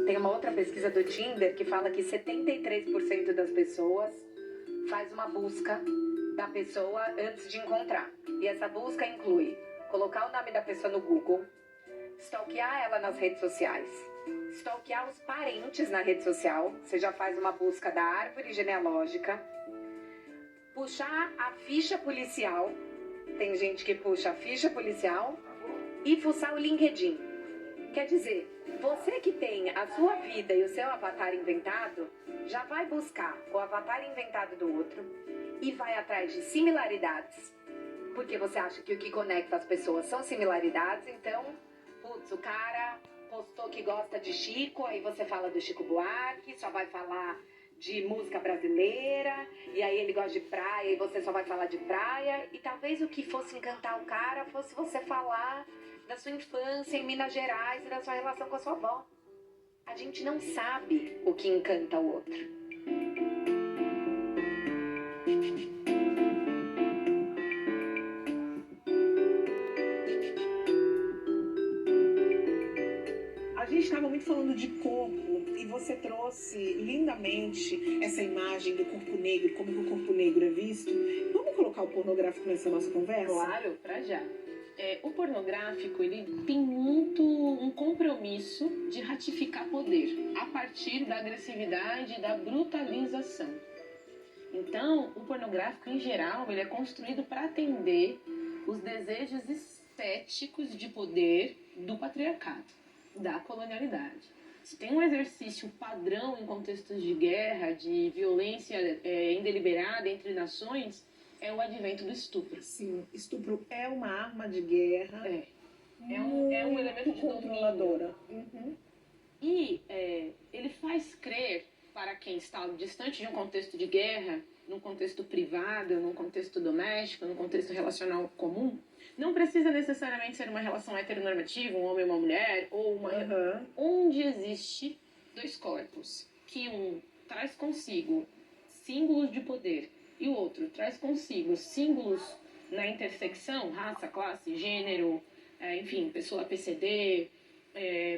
Tem uma outra pesquisa do Tinder que fala que 73% das pessoas faz uma busca da pessoa antes de encontrar. E essa busca inclui colocar o nome da pessoa no Google, stalkear ela nas redes sociais, stalkear os parentes na rede social, você já faz uma busca da árvore genealógica, puxar a ficha policial, tem gente que puxa a ficha policial, e fuçar o LinkedIn. Quer dizer, você que tem a sua vida e o seu avatar inventado, já vai buscar o avatar inventado do outro e vai atrás de similaridades, porque você acha que o que conecta as pessoas são similaridades, então, putz, o cara postou que gosta de Chico, aí você fala do Chico Buarque, só vai falar de música brasileira, e aí ele gosta de praia e você só vai falar de praia, e talvez o que fosse encantar o cara fosse você falar da sua infância em Minas Gerais e da sua relação com a sua avó. A gente não sabe o que encanta o outro. A gente estava muito falando de corpo e você trouxe lindamente essa imagem do corpo negro, como que o corpo negro é visto. Vamos colocar o pornográfico nessa nossa conversa? Claro, pra já. O pornográfico, ele tem muito um compromisso de ratificar poder a partir da agressividade e da brutalização. Então, o pornográfico, em geral, ele é construído para atender os desejos estéticos de poder do patriarcado, da colonialidade. Se tem um exercício padrão em contextos de guerra, de violência indeliberada entre nações, é o advento do estupro. Sim, estupro é uma arma de guerra. É um elemento de controladora. Uhum. E ele faz crer, para quem está distante de um contexto de guerra, num contexto privado, num contexto doméstico, num contexto relacional comum, não precisa necessariamente ser uma relação heteronormativa, um homem e uma mulher, ou uma... onde existe dois corpos, que um traz consigo símbolos de poder e o outro traz consigo símbolos na intersecção, raça, classe, gênero, enfim, pessoa PCD,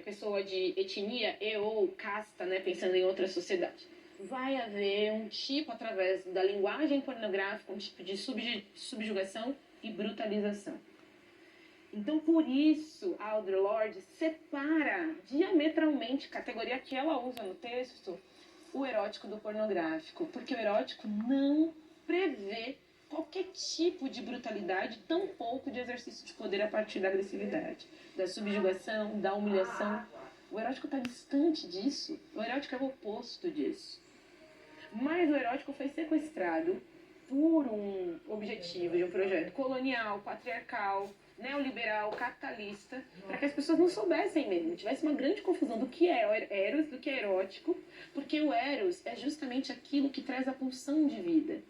pessoa de etnia e ou casta, né, pensando em outra sociedade. Vai haver um tipo, através da linguagem pornográfica, um tipo de subjugação e brutalização. Então, por isso, a Audre Lorde separa diametralmente, categoria que ela usa no texto, o erótico do pornográfico, porque o erótico não prevê qualquer tipo de brutalidade, tampouco de exercício de poder a partir da agressividade, da subjugação, da humilhação. O erótico está distante disso, o erótico é o oposto disso. Mas o erótico foi sequestrado por um objetivo de um projeto colonial, patriarcal, neoliberal, capitalista, para que as pessoas não soubessem mesmo, tivesse uma grande confusão do que é eros, do que é erótico, porque o eros é justamente aquilo que traz a pulsão de vida.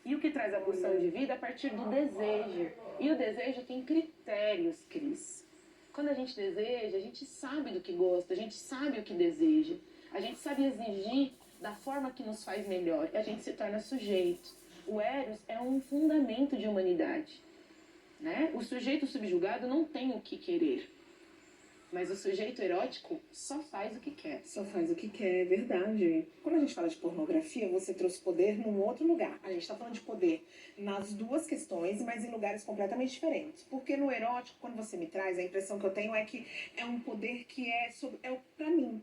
E o que traz a pulsão de vida a partir do desejo. E o desejo tem critérios, Cris. Quando a gente deseja, a gente sabe do que gosta, a gente sabe o que deseja, a gente sabe exigir da forma que nos faz melhor, e a gente se torna sujeito. O eros é um fundamento de humanidade, né? O sujeito subjugado não tem o que querer, mas o sujeito erótico só faz o que quer. Só faz o que quer, é verdade. Quando a gente fala de pornografia, você trouxe poder num outro lugar. A gente está falando de poder nas duas questões, mas em lugares completamente diferentes. Porque no erótico, quando você me traz, a impressão que eu tenho é que é um poder que pra mim.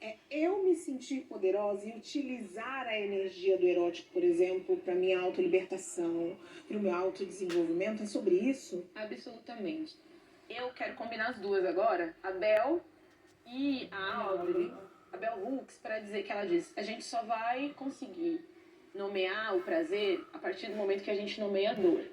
É eu me sentir poderosa e utilizar a energia do erótico, por exemplo, para minha autolibertação, para o meu autodesenvolvimento. É sobre isso? Absolutamente. Eu quero combinar as duas agora, a Bell e a Audre, a Bell Hooks, para dizer que ela diz: a gente só vai conseguir nomear o prazer a partir do momento que a gente nomeia a dor.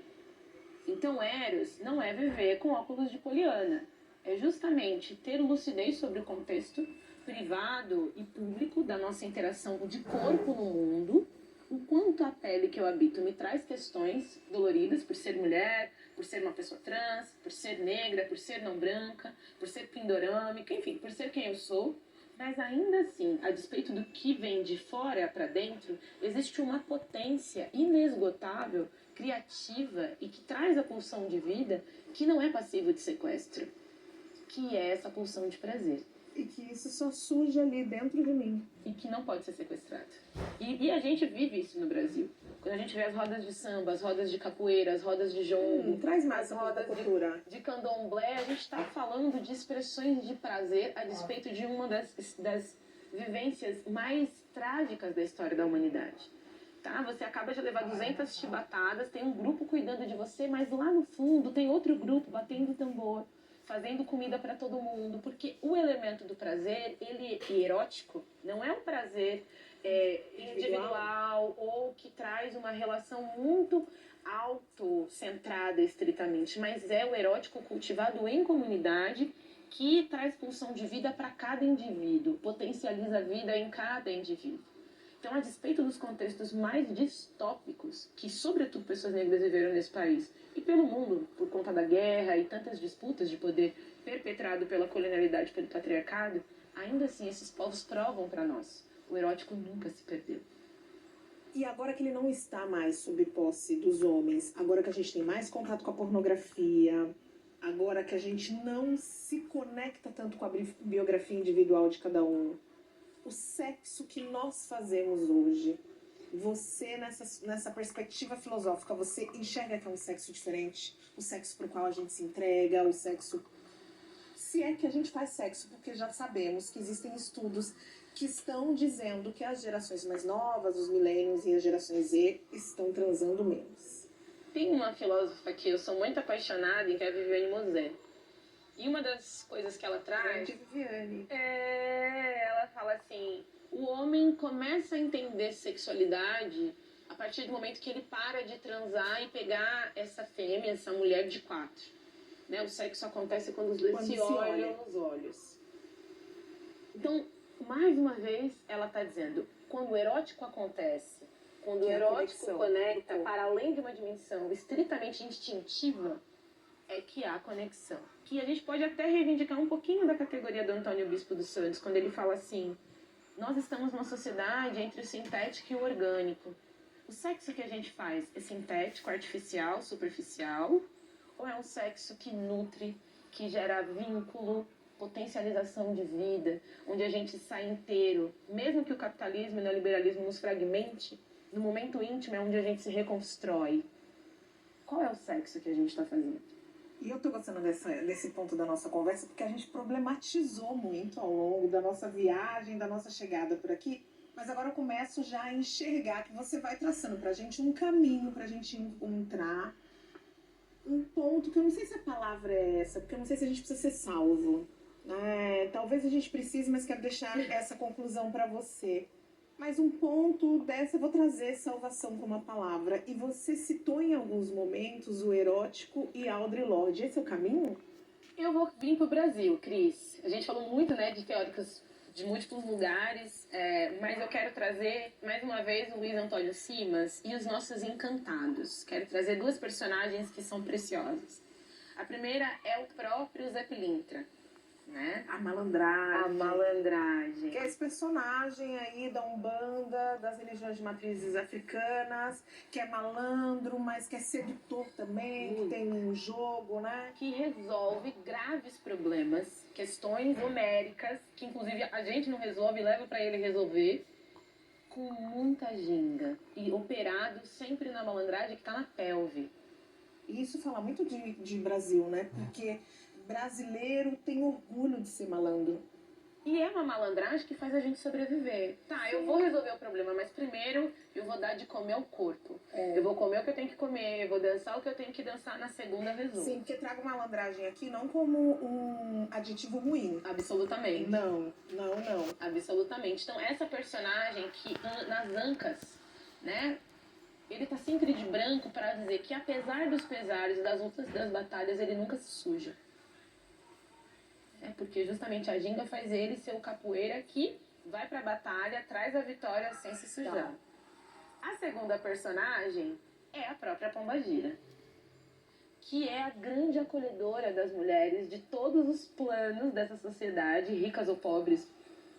Então, eros não é viver com óculos de Poliana. É justamente ter lucidez sobre o contexto privado e público da nossa interação de corpo no mundo, o quanto a pele que eu habito me traz questões doloridas por ser mulher, por ser uma pessoa trans, por ser negra, por ser não branca, por ser pindorâmica, enfim, por ser quem eu sou. Mas ainda assim, a despeito do que vem de fora para dentro, existe uma potência inesgotável, criativa e que traz a pulsão de vida que não é passiva de sequestro, que é essa pulsão de prazer. e que isso só surge ali dentro de mim. E que não pode ser sequestrado. E a gente vive isso no Brasil. Quando a gente vê as rodas de samba, as rodas de capoeira, as rodas de jongo, Traz mais as rodas cultura. de candomblé, a gente está falando de expressões de prazer a despeito de uma das vivências mais trágicas da história da humanidade. Tá? Você acaba de levar 200 chibatadas, tem um grupo cuidando de você, mas lá no fundo tem outro grupo batendo tambor, fazendo comida para todo mundo, porque o elemento do prazer, ele erótico, não é um prazer individual ou que traz uma relação muito autocentrada estritamente, mas é o erótico cultivado em comunidade que traz pulsão de vida para cada indivíduo, potencializa a vida em cada indivíduo. Então, a despeito dos contextos mais distópicos que, sobretudo, pessoas negras viveram nesse país e pelo mundo, por conta da guerra e tantas disputas de poder perpetrado pela colonialidade, pelo patriarcado, ainda assim, esses povos provam para nós: o erótico nunca se perdeu. E agora que ele não está mais sob posse dos homens, agora que a gente tem mais contato com a pornografia, agora que a gente não se conecta tanto com a biografia individual de cada um, o sexo que nós fazemos hoje, você, nessa perspectiva filosófica, você enxerga que é um sexo diferente? O sexo para o qual a gente se entrega, o sexo... Se é que a gente faz sexo, porque já sabemos que existem estudos que estão dizendo que as gerações mais novas, os millennials e as gerações Z, estão transando menos. Tem uma filósofa que eu sou muito apaixonada em, que é a Viviane Mosé. E uma das coisas que ela traz... Viviane. Ela fala assim: o homem começa a entender sexualidade a partir do momento que ele para de transar e pegar essa fêmea, essa mulher de 4. Né? O sexo acontece quando os dois se olham nos olhos. Então, mais uma vez, ela está dizendo, quando o erótico acontece, quando o erótico conecta para além de uma dimensão estritamente instintiva, é que há conexão. Que a gente pode até reivindicar um pouquinho da categoria do Antônio Bispo dos Santos, quando ele fala assim: nós estamos numa sociedade entre o sintético e o orgânico. O sexo que a gente faz é sintético, artificial, superficial, ou é um sexo que nutre, que gera vínculo, potencialização de vida, onde a gente sai inteiro, mesmo que o capitalismo e o neoliberalismo nos fragmente, no momento íntimo é onde a gente se reconstrói. Qual é o sexo que a gente está fazendo? E eu tô gostando desse ponto da nossa conversa, porque a gente problematizou muito ao longo da nossa viagem, da nossa chegada por aqui, mas agora eu começo já a enxergar que você vai traçando pra gente um caminho pra gente encontrar um ponto que eu não sei se a palavra é essa, porque eu não sei se a gente precisa ser salvo. Talvez a gente precise, mas quero deixar essa conclusão pra você. Mas um ponto dessa, eu vou trazer salvação como uma palavra. E você citou em alguns momentos o erótico e Audre Lorde. Esse é o caminho? Eu vou vir pro Brasil, Cris. A gente falou muito, né, de teóricos de múltiplos lugares, mas eu quero trazer, mais uma vez, o Luiz Antônio Simas e os nossos encantados. Quero trazer 2 personagens que são preciosas. A primeira é o próprio Zé Pilintra. Né? A malandragem. A malandragem. Que é esse personagem aí da Umbanda, das religiões de matrizes africanas, que é malandro, mas que é sedutor também, que tem um jogo, né? Que resolve graves problemas, questões homéricas, que inclusive a gente não resolve e leva pra ele resolver, com muita ginga. E operado sempre na malandragem que tá na pelve. E isso fala muito de Brasil, né? Porque brasileiro tem orgulho de ser malandro. E é uma malandragem que faz a gente sobreviver. Tá, eu vou resolver o problema, mas primeiro eu vou dar de comer ao corpo. Eu vou comer o que eu tenho que comer, eu vou dançar o que eu tenho que dançar, na segunda resolvo. Sim, porque trago malandragem aqui não como um adjetivo ruim. Absolutamente. Não. Absolutamente. Então, essa personagem que nas ancas, né? Ele tá sempre de branco para dizer que apesar dos pesares, das lutas, das batalhas, ele nunca se suja. Porque justamente a ginga faz ele ser o capoeira que vai pra batalha, traz a vitória sem se sujar. A segunda personagem é a própria Pombagira, que é a grande acolhedora das mulheres de todos os planos dessa sociedade, ricas ou pobres,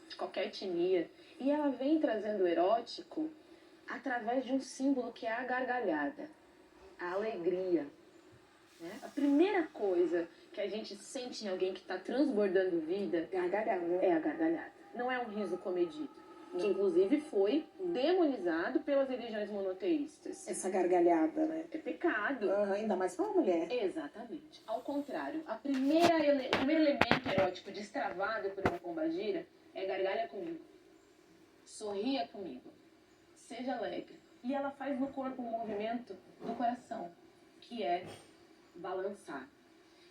de qualquer etnia. E ela vem trazendo o erótico através de um símbolo que é a gargalhada, a alegria. Né? A primeira coisa que a gente sente em alguém que está transbordando vida Gargalhada. é a gargalhada. Não é um riso comedido, que inclusive foi demonizado pelas religiões monoteístas. Essa gargalhada, né? É pecado. Ainda mais pra uma mulher. Exatamente. Ao contrário, o primeiro elemento erótico destravado por uma pombagira é gargalha comigo. Sorria comigo. Seja alegre. E ela faz no corpo um movimento do coração, que é balançar.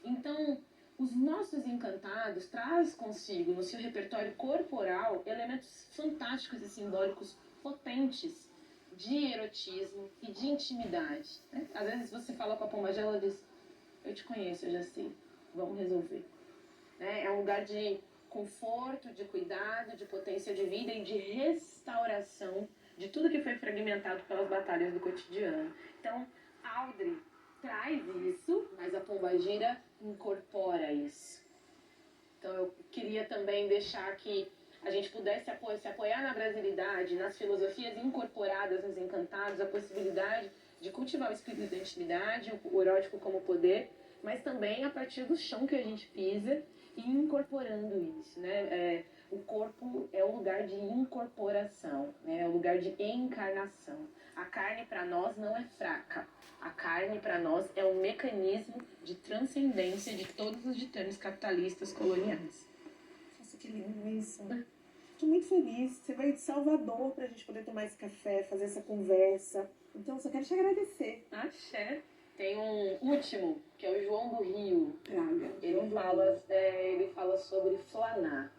Então, os nossos encantados traz consigo no seu repertório corporal elementos fantásticos e simbólicos potentes de erotismo e de intimidade. Né? Às vezes você fala com a pombagira, ela diz: eu te conheço, eu já sei, vamos resolver. Né? É um lugar de conforto, de cuidado, de potência de vida e de restauração de tudo que foi fragmentado pelas batalhas do cotidiano. Então, Audrey traz isso, mas a pombagira incorpora isso. Então eu queria também deixar que a gente pudesse se apoiar na brasilidade, nas filosofias incorporadas nos encantados, a possibilidade de cultivar o espírito da intimidade, o erótico como poder, mas também a partir do chão que a gente pisa e incorporando isso, né? O corpo é um lugar de incorporação, né? É um lugar de encarnação. A carne para nós não é fraca. A carne para nós é um mecanismo de transcendência de todos os ditames capitalistas coloniais. Nossa, que lindo isso. Tô muito feliz. Você veio de Salvador pra gente poder tomar esse café, fazer essa conversa. Então, só quero te agradecer. Axé. Tem um último, que é o João do Rio. Traga. Ele fala sobre flanar.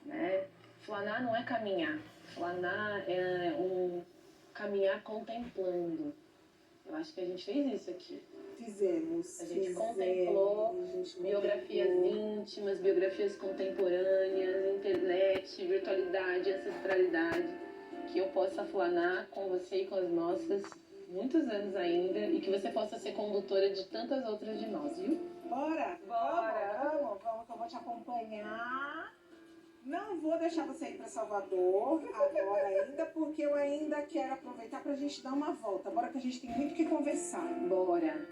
Né? Flanar não é caminhar. Flanar é um caminhar contemplando. Eu acho que a gente fez isso aqui. Fizemos. A gente contemplou biografias íntimas, biografias contemporâneas, internet, virtualidade, ancestralidade. Que eu possa flanar com você e com as nossas muitos anos ainda e que você possa ser condutora de tantas outras de nós, viu? Bora! Bora! Vamos, que eu vou te acompanhar. Não vou deixar você ir para Salvador agora ainda, porque eu ainda quero aproveitar pra gente dar uma volta. Bora que a gente tem muito o que conversar. Bora!